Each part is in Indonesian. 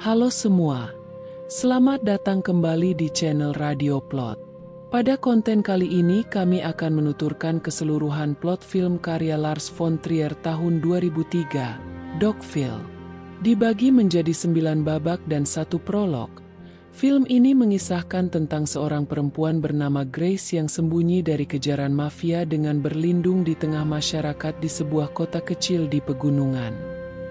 Halo semua, selamat datang kembali di channel Radio Plot. Pada konten kali ini kami akan menuturkan keseluruhan plot film karya Lars von Trier tahun 2003, Dogville. Dibagi menjadi 9 babak dan 1 prolog. Film ini mengisahkan tentang seorang perempuan bernama Grace yang sembunyi dari kejaran mafia dengan berlindung di tengah masyarakat di sebuah kota kecil di pegunungan.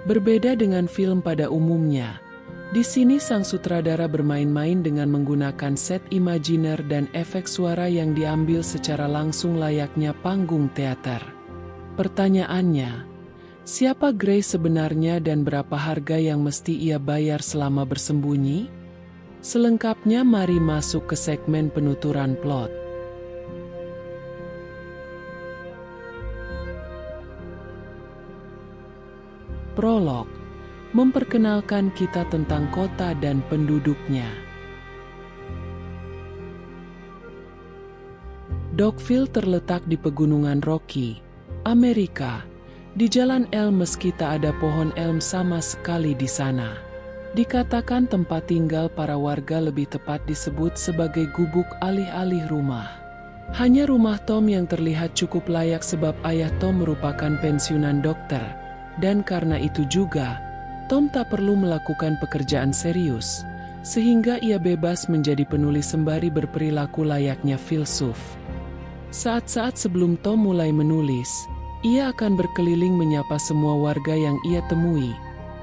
Berbeda dengan film pada umumnya, di sini sang sutradara bermain-main dengan menggunakan set imajiner dan efek suara yang diambil secara langsung layaknya panggung teater. Pertanyaannya, siapa Grace sebenarnya dan berapa harga yang mesti ia bayar selama bersembunyi? Selengkapnya mari masuk ke segmen penuturan plot. Prolog memperkenalkan kita tentang kota dan penduduknya. Dogville terletak di Pegunungan Rocky, Amerika. Di Jalan Elm meski tak ada pohon elm sama sekali di sana. Dikatakan tempat tinggal para warga lebih tepat disebut sebagai gubuk alih-alih rumah. Hanya rumah Tom yang terlihat cukup layak sebab ayah Tom merupakan pensiunan dokter. Dan karena itu juga, Tom tak perlu melakukan pekerjaan serius, sehingga ia bebas menjadi penulis sembari berperilaku layaknya filsuf. Saat-saat sebelum Tom mulai menulis, ia akan berkeliling menyapa semua warga yang ia temui,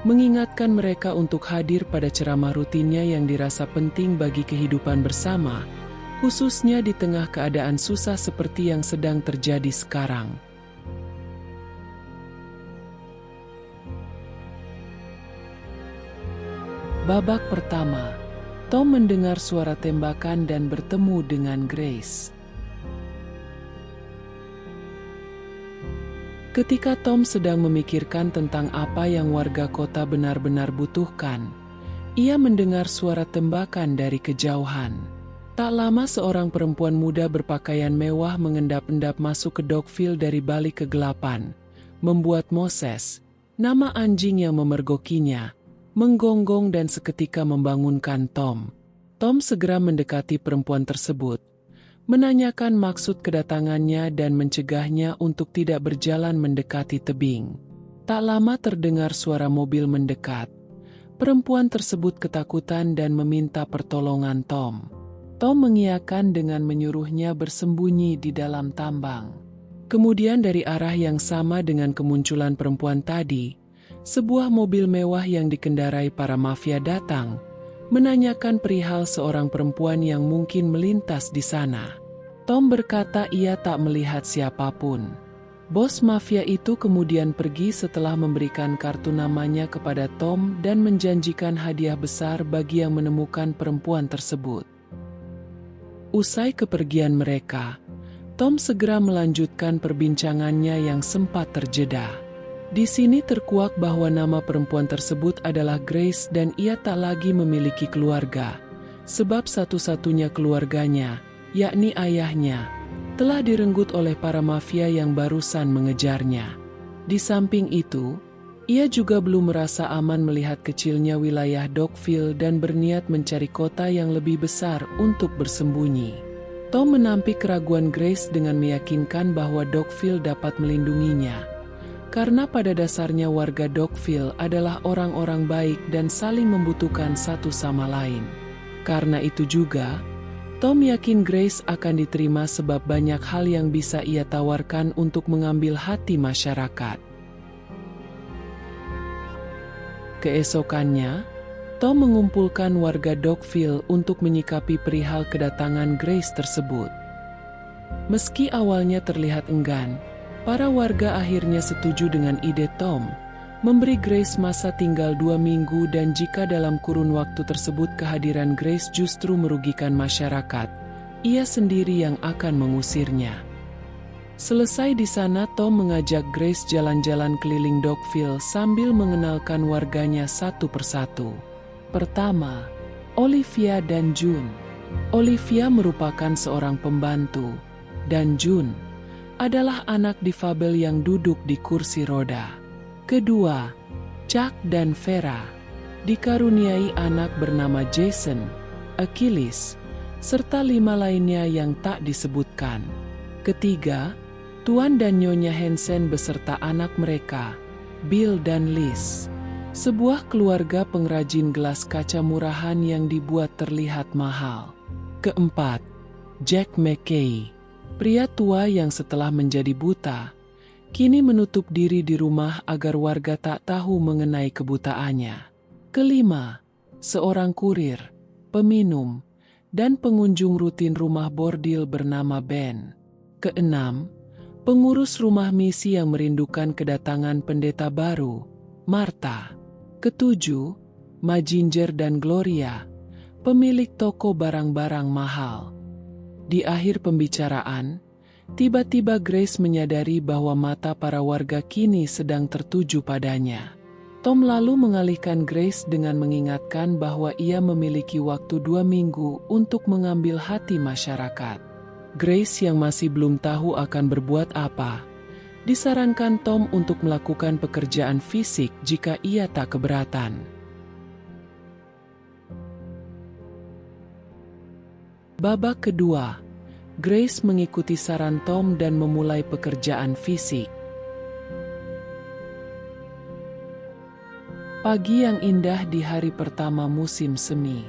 mengingatkan mereka untuk hadir pada ceramah rutinnya yang dirasa penting bagi kehidupan bersama, khususnya di tengah keadaan susah seperti yang sedang terjadi sekarang. Babak pertama, Tom mendengar suara tembakan dan bertemu dengan Grace. Ketika Tom sedang memikirkan tentang apa yang warga kota benar-benar butuhkan, ia mendengar suara tembakan dari kejauhan. Tak lama seorang perempuan muda berpakaian mewah mengendap-endap masuk ke Dogville dari balik kegelapan, membuat Moses, nama anjing yang memergokinya, menggonggong dan seketika membangunkan Tom. Tom segera mendekati perempuan tersebut, menanyakan maksud kedatangannya dan mencegahnya untuk tidak berjalan mendekati tebing. Tak lama terdengar suara mobil mendekat. Perempuan tersebut ketakutan dan meminta pertolongan Tom. Tom mengiyakan dengan menyuruhnya bersembunyi di dalam tambang. Kemudian dari arah yang sama dengan kemunculan perempuan tadi, sebuah mobil mewah yang dikendarai para mafia datang, menanyakan perihal seorang perempuan yang mungkin melintas di sana. Tom berkata ia tak melihat siapapun. Bos mafia itu kemudian pergi setelah memberikan kartu namanya kepada Tom dan menjanjikan hadiah besar bagi yang menemukan perempuan tersebut. Usai kepergian mereka, Tom segera melanjutkan perbincangannya yang sempat terjeda. Di sini terkuak bahwa nama perempuan tersebut adalah Grace dan ia tak lagi memiliki keluarga, sebab satu-satunya keluarganya, yakni ayahnya, telah direnggut oleh para mafia yang barusan mengejarnya. Di samping itu, ia juga belum merasa aman melihat kecilnya wilayah Dogville dan berniat mencari kota yang lebih besar untuk bersembunyi. Tom menampik keraguan Grace dengan meyakinkan bahwa Dogville dapat melindunginya. Karena pada dasarnya warga Dogville adalah orang-orang baik dan saling membutuhkan satu sama lain. Karena itu juga, Tom yakin Grace akan diterima sebab banyak hal yang bisa ia tawarkan untuk mengambil hati masyarakat. Keesokannya, Tom mengumpulkan warga Dogville untuk menyikapi perihal kedatangan Grace tersebut. Meski awalnya terlihat enggan, para warga akhirnya setuju dengan ide Tom, memberi Grace masa tinggal 2 minggu dan jika dalam kurun waktu tersebut kehadiran Grace justru merugikan masyarakat, ia sendiri yang akan mengusirnya. Selesai di sana Tom mengajak Grace jalan-jalan keliling Dogville sambil mengenalkan warganya satu persatu. Pertama, Olivia dan June. Olivia merupakan seorang pembantu, dan June adalah anak difabel yang duduk di kursi roda. Kedua, Chuck dan Vera. dikaruniai anak bernama Jason, Achilles, serta 5 lainnya yang tak disebutkan. Ketiga, Tuan dan Nyonya Hansen beserta anak mereka, Bill dan Liz. Sebuah keluarga pengrajin gelas kaca murahan yang dibuat terlihat mahal. Keempat, Jack McKay, pria tua yang setelah menjadi buta, kini menutup diri di rumah agar warga tak tahu mengenai kebutaannya. Kelima, seorang kurir, peminum, dan pengunjung rutin rumah bordil bernama Ben. Keenam, pengurus rumah misi yang merindukan kedatangan pendeta baru, Martha. Ketujuh, Ma Ginger dan Gloria, pemilik toko barang-barang mahal. Di akhir pembicaraan, tiba-tiba Grace menyadari bahwa mata para warga kini sedang tertuju padanya. Tom lalu mengalihkan Grace dengan mengingatkan bahwa ia memiliki waktu 2 minggu untuk mengambil hati masyarakat. Grace yang masih belum tahu akan berbuat apa, disarankan Tom untuk melakukan pekerjaan fisik jika ia tak keberatan. Babak kedua, Grace mengikuti saran Tom dan memulai pekerjaan fisik. Pagi yang indah di hari pertama musim semi.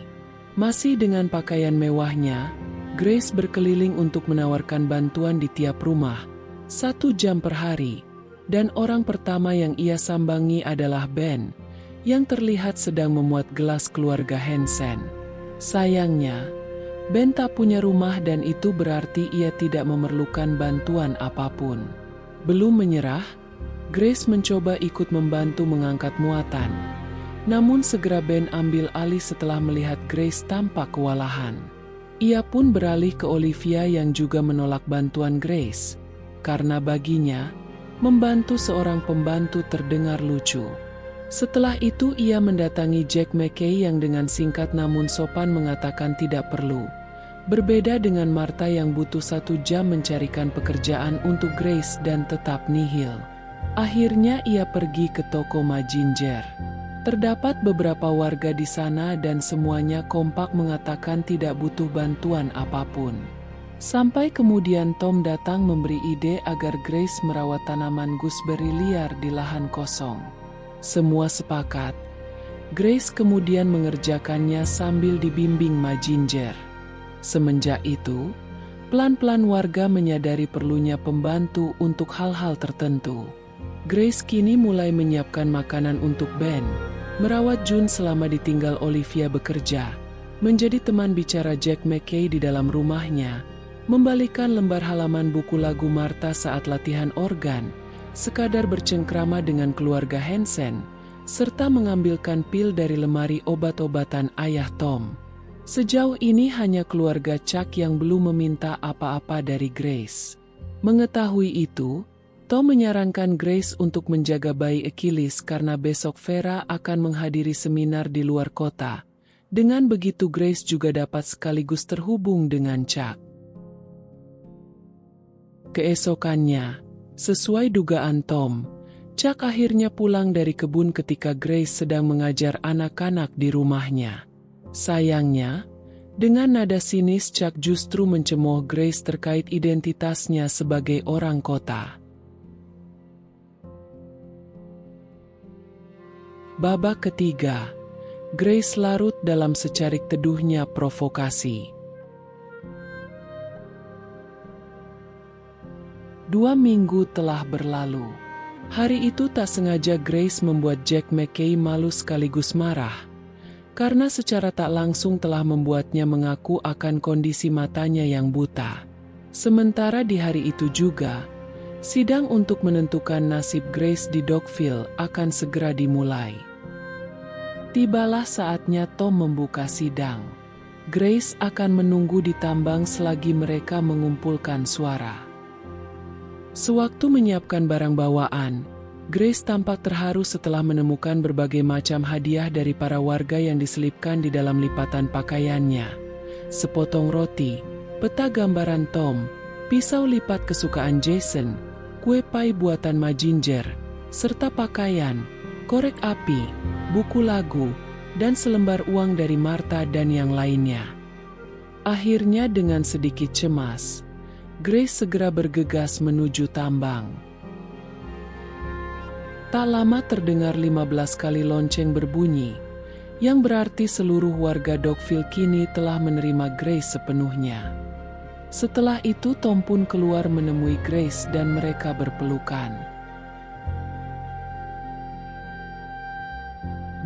Masih dengan pakaian mewahnya, Grace berkeliling untuk menawarkan bantuan di tiap rumah, 1 jam per hari, dan orang pertama yang ia sambangi adalah Ben, yang terlihat sedang memuat gelas keluarga Hansen. Sayangnya, Ben tak punya rumah dan itu berarti ia tidak memerlukan bantuan apapun. Belum menyerah, Grace mencoba ikut membantu mengangkat muatan. Namun segera Ben ambil alih setelah melihat Grace tampak kewalahan. Ia pun beralih ke Olivia yang juga menolak bantuan Grace, karena baginya, membantu seorang pembantu terdengar lucu. Setelah itu ia mendatangi Jack McKay yang dengan singkat namun sopan mengatakan tidak perlu. Berbeda dengan Martha yang butuh 1 jam mencarikan pekerjaan untuk Grace dan tetap nihil. Akhirnya ia pergi ke toko Ma Ginger. Terdapat beberapa warga di sana dan semuanya kompak mengatakan tidak butuh bantuan apapun. Sampai kemudian Tom datang memberi ide agar Grace merawat tanaman gooseberry liar di lahan kosong. Semua sepakat. Grace kemudian mengerjakannya sambil dibimbing Ma Ginger. Semenjak itu, pelan-pelan warga menyadari perlunya pembantu untuk hal-hal tertentu. Grace kini mulai menyiapkan makanan untuk Ben, merawat June selama ditinggal Olivia bekerja, menjadi teman bicara Jack McKay di dalam rumahnya, membalikan lembar halaman buku lagu Martha saat latihan organ, sekadar bercengkrama dengan keluarga Hansen, serta mengambilkan pil dari lemari obat-obatan ayah Tom. Sejauh ini hanya keluarga Chuck yang belum meminta apa-apa dari Grace. Mengetahui itu, Tom menyarankan Grace untuk menjaga bayi Achilles karena besok Vera akan menghadiri seminar di luar kota. Dengan begitu Grace juga dapat sekaligus terhubung dengan Chuck. Keesokannya, sesuai dugaan Tom, Chuck akhirnya pulang dari kebun ketika Grace sedang mengajar anak-anak di rumahnya. Sayangnya, dengan nada sinis Chuck justru mencemooh Grace terkait identitasnya sebagai orang kota. Babak ketiga, Grace larut dalam secarik teduhnya provokasi. 2 minggu telah berlalu. Hari itu tak sengaja Grace membuat Jack McKay malu sekaligus marah, karena secara tak langsung telah membuatnya mengaku akan kondisi matanya yang buta. Sementara di hari itu juga, sidang untuk menentukan nasib Grace di Dockville akan segera dimulai. Tibalah saatnya Tom membuka sidang. Grace akan menunggu di tambang selagi mereka mengumpulkan suara. Sewaktu menyiapkan barang bawaan, Grace tampak terharu setelah menemukan berbagai macam hadiah dari para warga yang diselipkan di dalam lipatan pakaiannya. Sepotong roti, peta gambaran Tom, pisau lipat kesukaan Jason, kue pai buatan Ma Ginger, serta pakaian, korek api, buku lagu, dan selembar uang dari Martha dan yang lainnya. Akhirnya dengan sedikit cemas, Grace segera bergegas menuju tambang. Tak lama terdengar 15 kali lonceng berbunyi, yang berarti seluruh warga Dogville kini telah menerima Grace sepenuhnya. Setelah itu Tom pun keluar menemui Grace dan mereka berpelukan.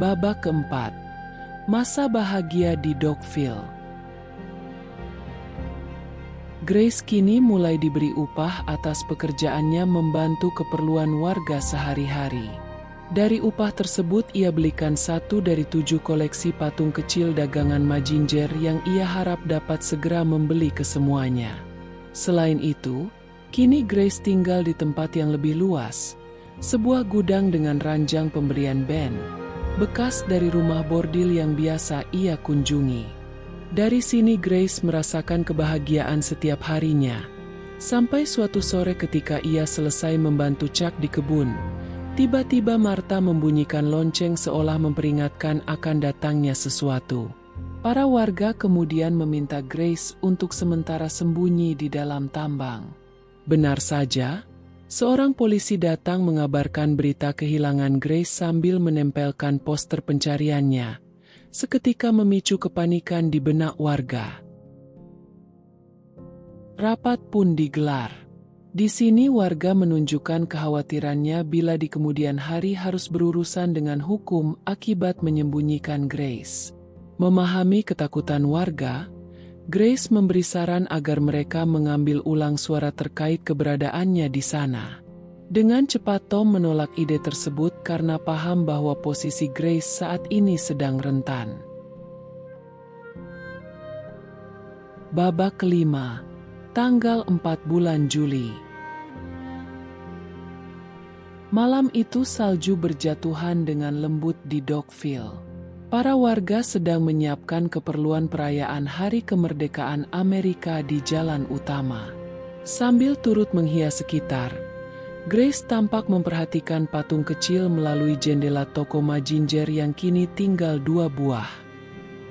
Babak keempat, masa bahagia di Dogville. Grace kini mulai diberi upah atas pekerjaannya membantu keperluan warga sehari-hari. Dari upah tersebut ia belikan 1 dari 7 koleksi patung kecil dagangan Mazinger yang ia harap dapat segera membeli kesemuanya. Selain itu, kini Grace tinggal di tempat yang lebih luas, sebuah gudang dengan ranjang pemberian band, bekas dari rumah bordil yang biasa ia kunjungi. Dari sini Grace merasakan kebahagiaan setiap harinya. Sampai suatu sore ketika ia selesai membantu Chuck di kebun, tiba-tiba Martha membunyikan lonceng seolah memperingatkan akan datangnya sesuatu. Para warga kemudian meminta Grace untuk sementara sembunyi di dalam tambang. Benar saja, seorang polisi datang mengabarkan berita kehilangan Grace sambil menempelkan poster pencariannya, seketika memicu kepanikan di benak warga. Rapat pun digelar. Di sini warga menunjukkan kekhawatirannya bila di kemudian hari harus berurusan dengan hukum akibat menyembunyikan Grace. Memahami ketakutan warga, Grace memberi saran agar mereka mengambil ulang suara terkait keberadaannya di sana. Dengan cepat Tom menolak ide tersebut karena paham bahwa posisi Grace saat ini sedang rentan. Babak kelima, tanggal 4 bulan Juli. Malam itu salju berjatuhan dengan lembut di Dogville. Para warga sedang menyiapkan keperluan perayaan Hari Kemerdekaan Amerika di jalan utama. Sambil turut menghias sekitar, Grace tampak memperhatikan patung kecil melalui jendela toko Mazinger yang kini tinggal 2 buah.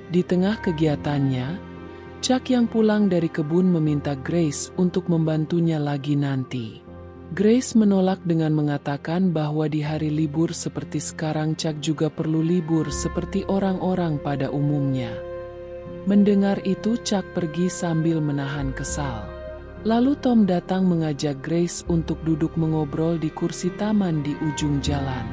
Di tengah kegiatannya, Chuck yang pulang dari kebun meminta Grace untuk membantunya lagi nanti. Grace menolak dengan mengatakan bahwa di hari libur seperti sekarang Chuck juga perlu libur seperti orang-orang pada umumnya. Mendengar itu Chuck pergi sambil menahan kesal. Lalu Tom datang mengajak Grace untuk duduk mengobrol di kursi taman di ujung jalan.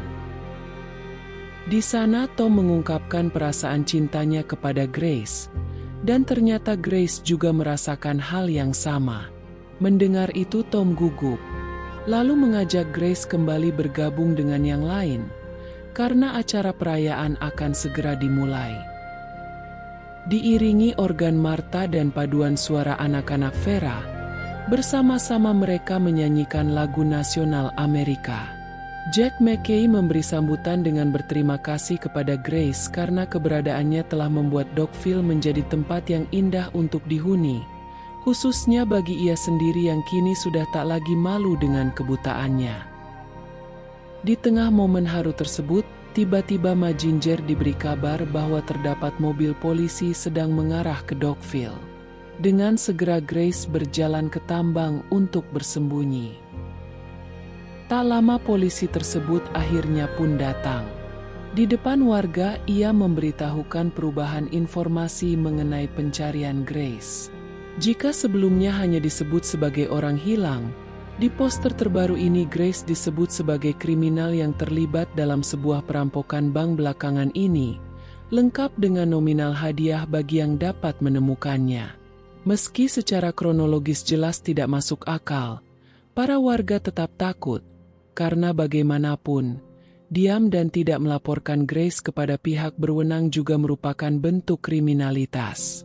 Di sana Tom mengungkapkan perasaan cintanya kepada Grace, dan ternyata Grace juga merasakan hal yang sama. Mendengar itu Tom gugup, lalu mengajak Grace kembali bergabung dengan yang lain, karena acara perayaan akan segera dimulai. Diiringi organ Martha dan paduan suara anak-anak Vera, bersama-sama mereka menyanyikan lagu nasional Amerika. Jack McKay memberi sambutan dengan berterima kasih kepada Grace karena keberadaannya telah membuat Dogville menjadi tempat yang indah untuk dihuni, khususnya bagi ia sendiri yang kini sudah tak lagi malu dengan kebutaannya. Di tengah momen haru tersebut, tiba-tiba Mazinger diberi kabar bahwa terdapat mobil polisi sedang mengarah ke Dogville. Dengan segera Grace berjalan ke tambang untuk bersembunyi. Tak lama polisi tersebut akhirnya pun datang. Di depan warga ia memberitahukan perubahan informasi mengenai pencarian Grace. Jika sebelumnya hanya disebut sebagai orang hilang, di poster terbaru ini Grace disebut sebagai kriminal yang terlibat dalam sebuah perampokan bank belakangan ini, lengkap dengan nominal hadiah bagi yang dapat menemukannya. Meski secara kronologis jelas tidak masuk akal, para warga tetap takut, karena bagaimanapun, diam dan tidak melaporkan Grace kepada pihak berwenang juga merupakan bentuk kriminalitas.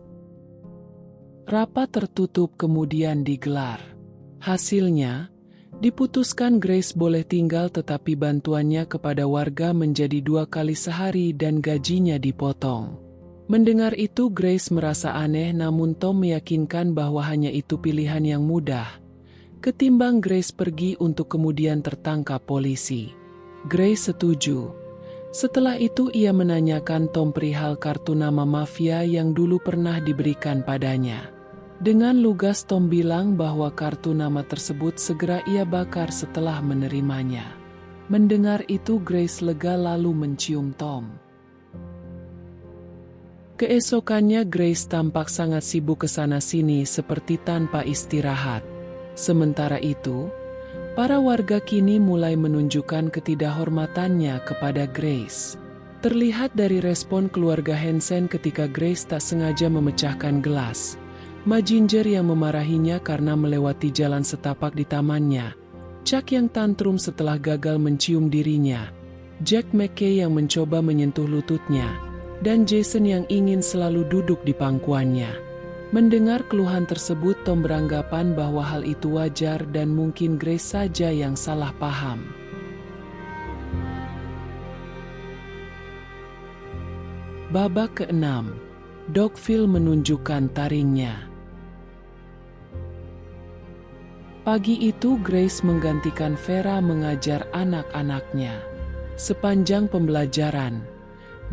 Rapat tertutup kemudian digelar. Hasilnya, diputuskan Grace boleh tinggal tetapi bantuannya kepada warga menjadi 2 kali sehari dan gajinya dipotong. Mendengar itu Grace merasa aneh namun Tom meyakinkan bahwa hanya itu pilihan yang mudah, ketimbang Grace pergi untuk kemudian tertangkap polisi. Grace setuju, Setelah itu ia menanyakan Tom perihal kartu nama mafia yang dulu pernah diberikan padanya. Dengan lugas Tom bilang bahwa kartu nama tersebut segera ia bakar setelah menerimanya. Mendengar itu Grace lega lalu mencium Tom. Keesokannya Grace tampak sangat sibuk kesana-sini seperti tanpa istirahat. Sementara itu, para warga kini mulai menunjukkan ketidakhormatannya kepada Grace. Terlihat dari respon keluarga Hansen ketika Grace tak sengaja memecahkan gelas. Ma Ginger yang memarahinya karena melewati jalan setapak di tamannya. Chuck yang tantrum setelah gagal mencium dirinya. Jack McKay yang mencoba menyentuh lututnya. Dan Jason yang ingin selalu duduk di pangkuannya. Mendengar keluhan tersebut, Tom beranggapan bahwa hal itu wajar dan mungkin Grace saja yang salah paham. Babak ke-6. Dogville menunjukkan taringnya. Pagi itu Grace menggantikan Vera mengajar anak-anaknya. Sepanjang pembelajaran,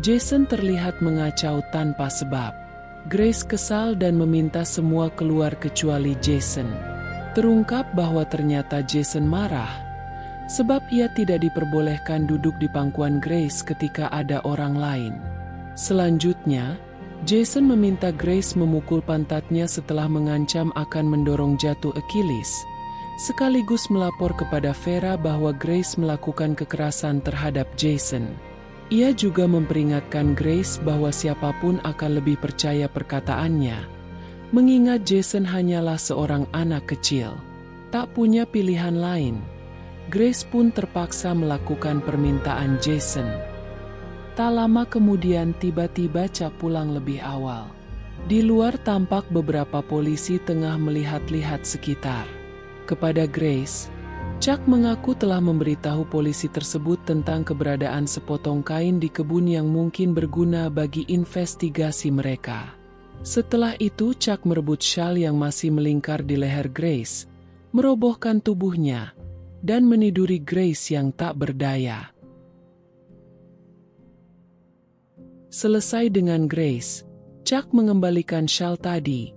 Jason terlihat mengacau tanpa sebab. Grace kesal dan meminta semua keluar kecuali Jason. Terungkap bahwa ternyata Jason marah, sebab ia tidak diperbolehkan duduk di pangkuan Grace ketika ada orang lain. Selanjutnya, Jason meminta Grace memukul pantatnya setelah mengancam akan mendorong jatuh Achilles, sekaligus melapor kepada Vera bahwa Grace melakukan kekerasan terhadap Jason. Ia juga memperingatkan Grace bahwa siapapun akan lebih percaya perkataannya, mengingat Jason hanyalah seorang anak kecil, tak punya pilihan lain. Grace pun terpaksa melakukan permintaan Jason. Tak lama kemudian tiba-tiba Chuck pulang lebih awal. Di luar tampak beberapa polisi tengah melihat-lihat sekitar. Kepada Grace, Chuck mengaku telah memberitahu polisi tersebut tentang keberadaan sepotong kain di kebun yang mungkin berguna bagi investigasi mereka. Setelah itu Chuck merebut syal yang masih melingkar di leher Grace, merobohkan tubuhnya, dan meniduri Grace yang tak berdaya. Selesai dengan Grace, Chuck mengembalikan syal tadi,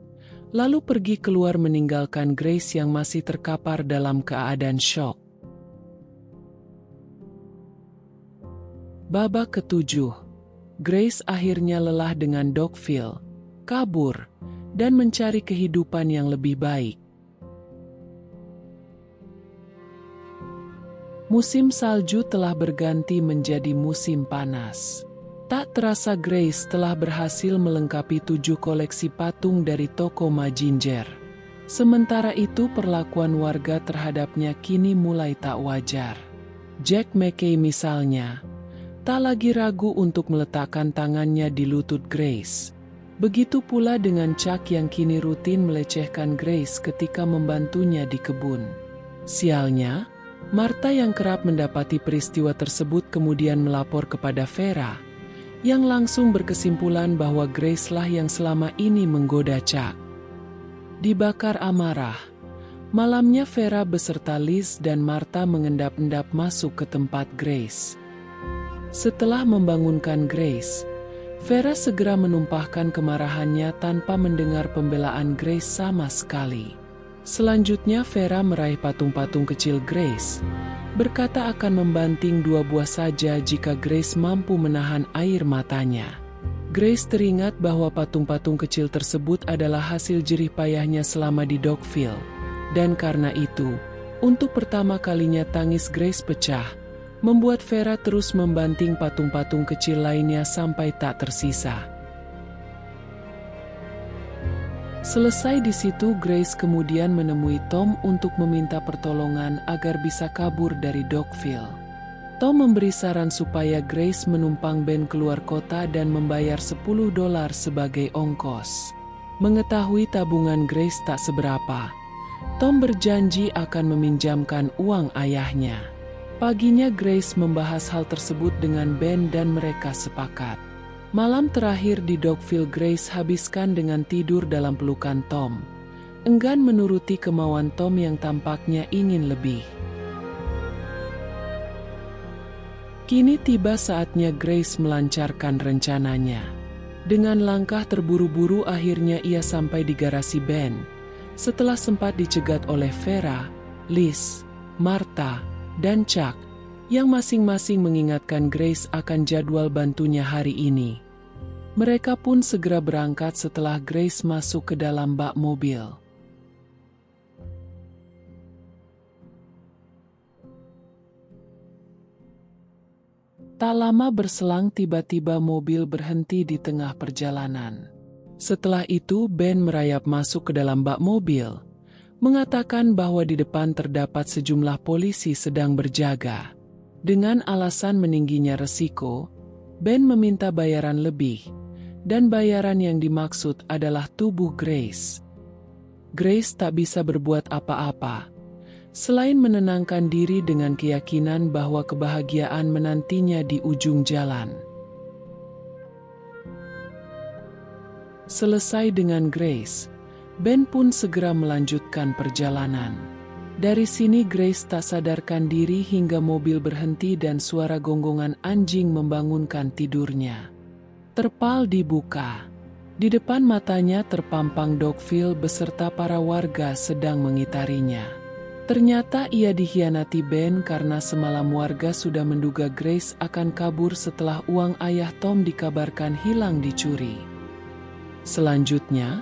lalu pergi keluar meninggalkan Grace yang masih terkapar dalam keadaan syok. Babak ke-7. Grace akhirnya lelah dengan Dogville, kabur, dan mencari kehidupan yang lebih baik. Musim salju telah berganti menjadi musim panas. Tak terasa Grace telah berhasil melengkapi 7 koleksi patung dari toko Ma Ginger. Sementara itu perlakuan warga terhadapnya kini mulai tak wajar. Jack McKay misalnya, tak lagi ragu untuk meletakkan tangannya di lutut Grace. Begitu pula dengan Chuck yang kini rutin melecehkan Grace ketika membantunya di kebun. Sialnya, Martha yang kerap mendapati peristiwa tersebut kemudian melapor kepada Vera, yang langsung berkesimpulan bahwa Grace lah yang selama ini menggoda Chuck. Dibakar amarah, malamnya Vera beserta Liz dan Martha mengendap-endap masuk ke tempat Grace. Setelah membangunkan Grace, Vera segera menumpahkan kemarahannya tanpa mendengar pembelaan Grace sama sekali. Selanjutnya Vera meraih patung-patung kecil Grace, berkata akan membanting 2 buah saja jika Grace mampu menahan air matanya. Grace teringat bahwa patung-patung kecil tersebut adalah hasil jerih payahnya selama di Dogville, dan karena itu, untuk pertama kalinya tangis Grace pecah, membuat Vera terus membanting patung-patung kecil lainnya sampai tak tersisa. Selesai di situ, Grace kemudian menemui Tom untuk meminta pertolongan agar bisa kabur dari Dogville. Tom memberi saran supaya Grace menumpang band keluar kota dan membayar $10 sebagai ongkos. Mengetahui tabungan Grace tak seberapa, Tom berjanji akan meminjamkan uang ayahnya. Paginya Grace membahas hal tersebut dengan Ben dan mereka sepakat. Malam terakhir di Dogville Grace habiskan dengan tidur dalam pelukan Tom, enggan menuruti kemauan Tom yang tampaknya ingin lebih. Kini tiba saatnya Grace melancarkan rencananya. Dengan langkah terburu-buru akhirnya ia sampai di garasi Ben. Setelah sempat dicegat oleh Vera, Liz, Martha, dan Chuck, yang masing-masing mengingatkan Grace akan jadwal bantunya hari ini. Mereka pun segera berangkat setelah Grace masuk ke dalam bak mobil. Tak lama berselang tiba-tiba mobil berhenti di tengah perjalanan. Setelah itu Ben merayap masuk ke dalam bak mobil, mengatakan bahwa di depan terdapat sejumlah polisi sedang berjaga. Dengan alasan meningginya resiko, Ben meminta bayaran lebih, dan bayaran yang dimaksud adalah tubuh Grace. Grace tak bisa berbuat apa-apa, selain menenangkan diri dengan keyakinan bahwa kebahagiaan menantinya di ujung jalan. Selesai dengan Grace, Ben pun segera melanjutkan perjalanan. Dari sini Grace tak sadarkan diri hingga mobil berhenti dan suara gonggongan anjing membangunkan tidurnya. Terpal dibuka. Di depan matanya terpampang Dogville beserta para warga sedang mengitarinya. Ternyata ia dikhianati Ben karena semalam warga sudah menduga Grace akan kabur setelah uang ayah Tom dikabarkan hilang dicuri. Selanjutnya,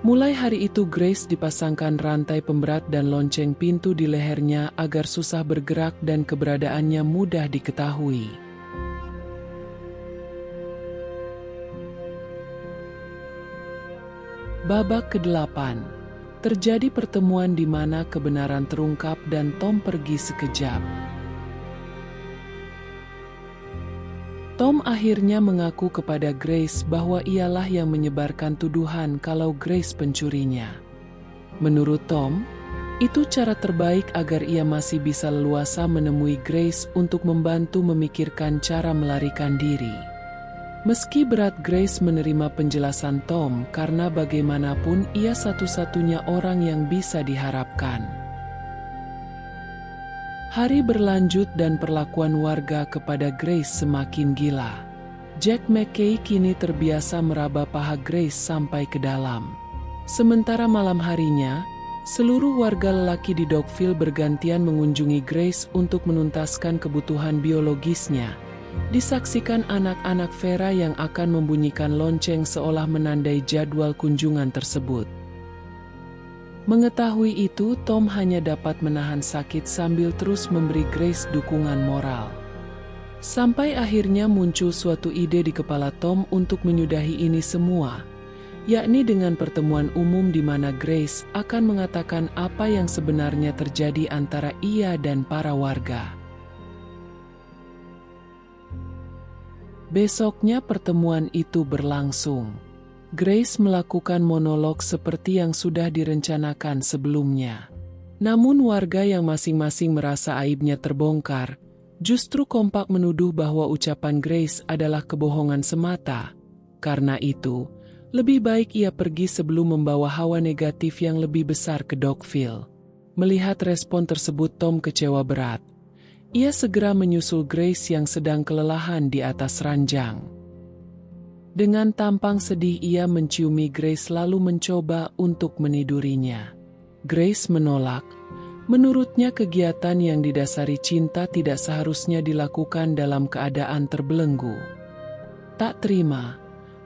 mulai hari itu Grace dipasangkan rantai pemberat dan lonceng pintu di lehernya agar susah bergerak dan keberadaannya mudah diketahui. Babak ke-8. Terjadi pertemuan di mana kebenaran terungkap dan Tom pergi sekejap. Tom akhirnya mengaku kepada Grace bahwa ialah yang menyebarkan tuduhan kalau Grace pencurinya. Menurut Tom, itu cara terbaik agar ia masih bisa leluasa menemui Grace untuk membantu memikirkan cara melarikan diri. Meski berat Grace menerima penjelasan Tom karena bagaimanapun ia satu-satunya orang yang bisa diharapkan. Hari berlanjut dan perlakuan warga kepada Grace semakin gila. Jack McKay kini terbiasa meraba paha Grace sampai ke dalam. Sementara malam harinya, seluruh warga lelaki di Dogville bergantian mengunjungi Grace untuk menuntaskan kebutuhan biologisnya. Disaksikan anak-anak Vera yang akan membunyikan lonceng seolah menandai jadwal kunjungan tersebut. Mengetahui itu, Tom hanya dapat menahan sakit sambil terus memberi Grace dukungan moral. Sampai akhirnya muncul suatu ide di kepala Tom untuk menyudahi ini semua, yakni dengan pertemuan umum di mana Grace akan mengatakan apa yang sebenarnya terjadi antara ia dan para warga. Besoknya pertemuan itu berlangsung. Grace melakukan monolog seperti yang sudah direncanakan sebelumnya. Namun warga yang masing-masing merasa aibnya terbongkar, justru kompak menuduh bahwa ucapan Grace adalah kebohongan semata. Karena itu, lebih baik ia pergi sebelum membawa hawa negatif yang lebih besar ke Dogville. Melihat respon tersebut, Tom kecewa berat. Ia segera menyusul Grace yang sedang kelelahan di atas ranjang. Dengan tampang sedih ia menciumi Grace lalu mencoba untuk menidurinya. Grace menolak. Menurutnya kegiatan yang didasari cinta tidak seharusnya dilakukan dalam keadaan terbelenggu. Tak terima,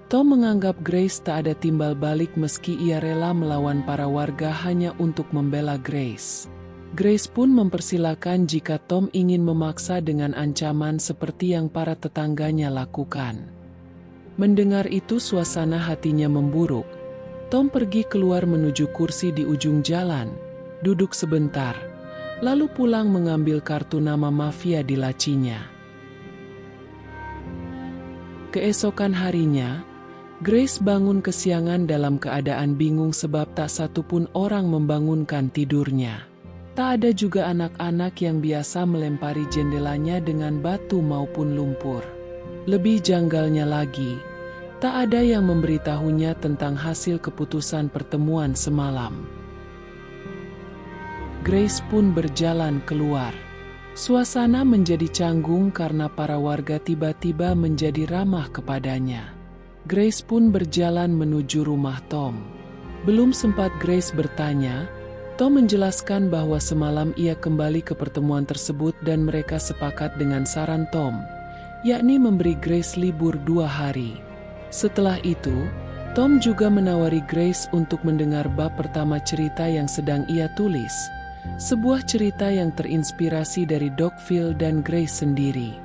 Tom menganggap Grace tak ada timbal balik meski ia rela melawan para warga hanya untuk membela Grace. Grace pun mempersilahkan jika Tom ingin memaksa dengan ancaman seperti yang para tetangganya lakukan. Mendengar itu suasana hatinya memburuk. Tom pergi keluar menuju kursi di ujung jalan, duduk sebentar, lalu pulang mengambil kartu nama mafia di lacinya. Keesokan harinya, Grace bangun kesiangan dalam keadaan bingung sebab tak satupun orang membangunkan tidurnya. Tak ada juga anak-anak yang biasa melempari jendelanya dengan batu maupun lumpur. Lebih janggalnya lagi, tak ada yang memberitahunya tentang hasil keputusan pertemuan semalam. Grace pun berjalan keluar. Suasana menjadi canggung karena para warga tiba-tiba menjadi ramah kepadanya. Grace pun berjalan menuju rumah Tom. Belum sempat Grace bertanya, Tom menjelaskan bahwa semalam ia kembali ke pertemuan tersebut dan mereka sepakat dengan saran Tom, yakni memberi Grace libur 2 hari. Setelah itu, Tom juga menawari Grace untuk mendengar bab pertama cerita yang sedang ia tulis. Sebuah cerita yang terinspirasi dari Dogville dan Grace sendiri.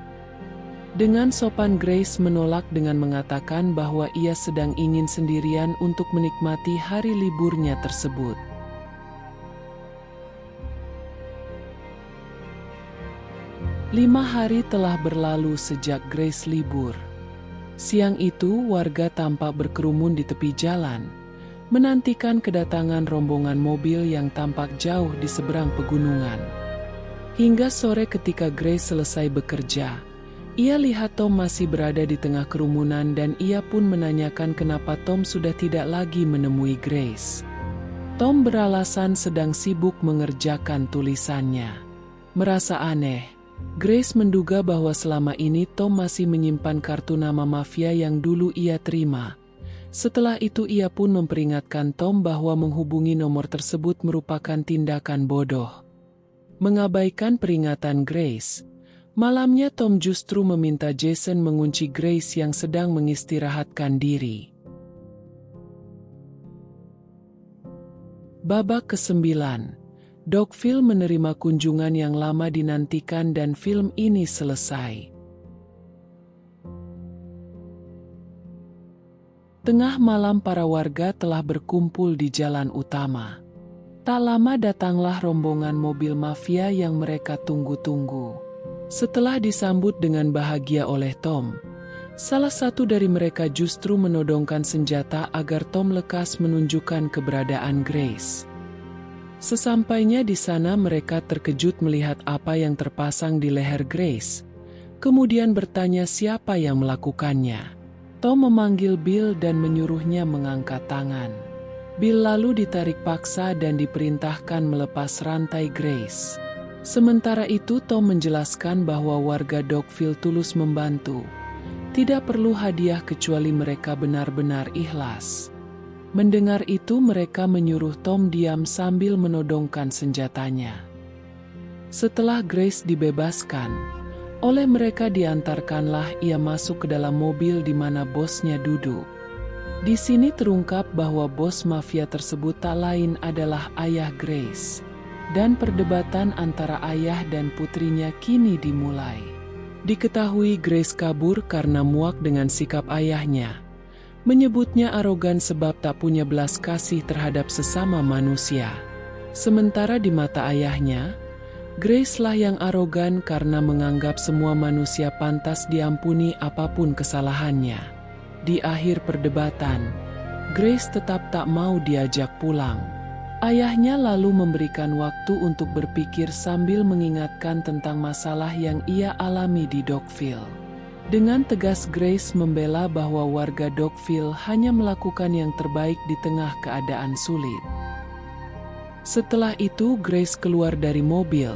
Dengan sopan Grace menolak dengan mengatakan bahwa ia sedang ingin sendirian untuk menikmati hari liburnya tersebut. Lima hari telah berlalu sejak Grace libur. Siang itu warga tampak berkerumun di tepi jalan, menantikan kedatangan rombongan mobil yang tampak jauh di seberang pegunungan. Hingga sore ketika Grace selesai bekerja, ia lihat Tom masih berada di tengah kerumunan dan ia pun menanyakan kenapa Tom sudah tidak lagi menemui Grace. Tom beralasan sedang sibuk mengerjakan tulisannya. Merasa aneh, Grace menduga bahwa selama ini Tom masih menyimpan kartu nama mafia yang dulu ia terima. Setelah itu ia pun memperingatkan Tom bahwa menghubungi nomor tersebut merupakan tindakan bodoh. Mengabaikan peringatan Grace, malamnya Tom justru meminta Jason mengunci Grace yang sedang mengistirahatkan diri. Babak ke-9, Dogville menerima kunjungan yang lama dinantikan dan film ini selesai. Tengah malam para warga telah berkumpul di jalan utama. Tak lama datanglah rombongan mobil mafia yang mereka tunggu-tunggu. Setelah disambut dengan bahagia oleh Tom, salah satu dari mereka justru menodongkan senjata agar Tom lekas menunjukkan keberadaan Grace. Sesampainya di sana mereka terkejut melihat apa yang terpasang di leher Grace, kemudian bertanya siapa yang melakukannya. Tom memanggil Bill dan menyuruhnya mengangkat tangan. Bill lalu ditarik paksa dan diperintahkan melepas rantai Grace. Sementara itu Tom menjelaskan bahwa warga Dogville tulus membantu. Tidak perlu hadiah kecuali mereka benar-benar ikhlas. Mendengar itu mereka menyuruh Tom diam sambil menodongkan senjatanya. Setelah Grace dibebaskan, oleh mereka diantarkanlah ia masuk ke dalam mobil di mana bosnya duduk. Di sini terungkap bahwa bos mafia tersebut tak lain adalah ayah Grace. Dan perdebatan antara ayah dan putrinya kini dimulai. Diketahui Grace kabur karena muak dengan sikap ayahnya. Menyebutnya arogan sebab tak punya belas kasih terhadap sesama manusia. Sementara di mata ayahnya, Grace lah yang arogan karena menganggap semua manusia pantas diampuni apapun kesalahannya. Di akhir perdebatan, Grace tetap tak mau diajak pulang. Ayahnya lalu memberikan waktu untuk berpikir sambil mengingatkan tentang masalah yang ia alami di Dogville. Dengan tegas Grace membela bahwa warga Dogville hanya melakukan yang terbaik di tengah keadaan sulit. Setelah itu Grace keluar dari mobil,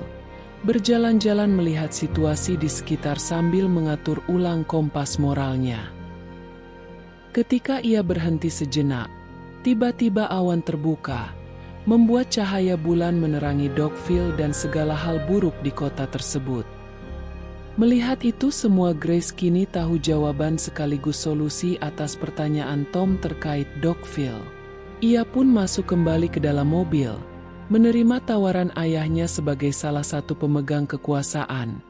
berjalan-jalan melihat situasi di sekitar sambil mengatur ulang kompas moralnya. Ketika ia berhenti sejenak, tiba-tiba awan terbuka, membuat cahaya bulan menerangi Dogville dan segala hal buruk di kota tersebut. Melihat itu semua Grace kini tahu jawaban sekaligus solusi atas pertanyaan Tom terkait Dogville. Ia pun masuk kembali ke dalam mobil, menerima tawaran ayahnya sebagai salah satu pemegang kekuasaan,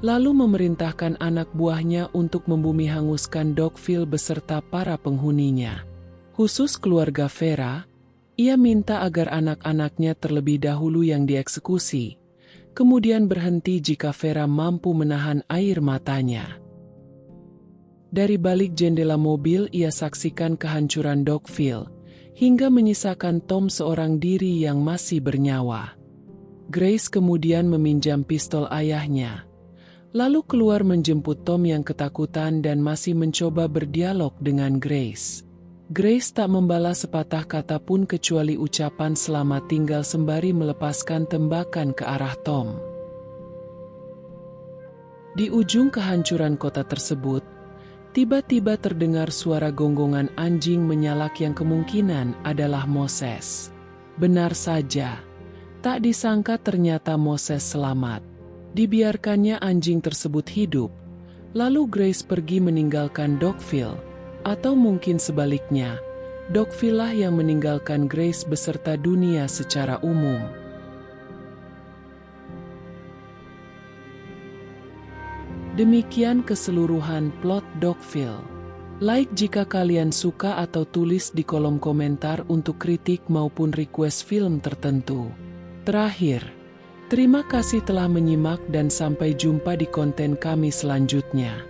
lalu memerintahkan anak buahnya untuk membumi hanguskan Dogville beserta para penghuninya. Khusus keluarga Vera, ia minta agar anak-anaknya terlebih dahulu yang dieksekusi, kemudian berhenti jika Vera mampu menahan air matanya. Dari balik jendela mobil ia saksikan kehancuran Dogville, hingga menyisakan Tom seorang diri yang masih bernyawa. Grace kemudian meminjam pistol ayahnya, lalu keluar menjemput Tom yang ketakutan dan masih mencoba berdialog dengan Grace. Grace tak membalas sepatah kata pun kecuali ucapan selamat tinggal sembari melepaskan tembakan ke arah Tom. Di ujung kehancuran kota tersebut, tiba-tiba terdengar suara gonggongan anjing menyalak yang kemungkinan adalah Moses. Benar saja, tak disangka ternyata Moses selamat. Dibiarkannya anjing tersebut hidup, lalu Grace pergi meninggalkan Dogville, atau mungkin sebaliknya, Dogville lah yang meninggalkan Grace beserta dunia secara umum. Demikian keseluruhan plot Dogville. Like jika kalian suka atau tulis di kolom komentar untuk kritik maupun request film tertentu. Terakhir, terima kasih telah menyimak dan sampai jumpa di konten kami selanjutnya.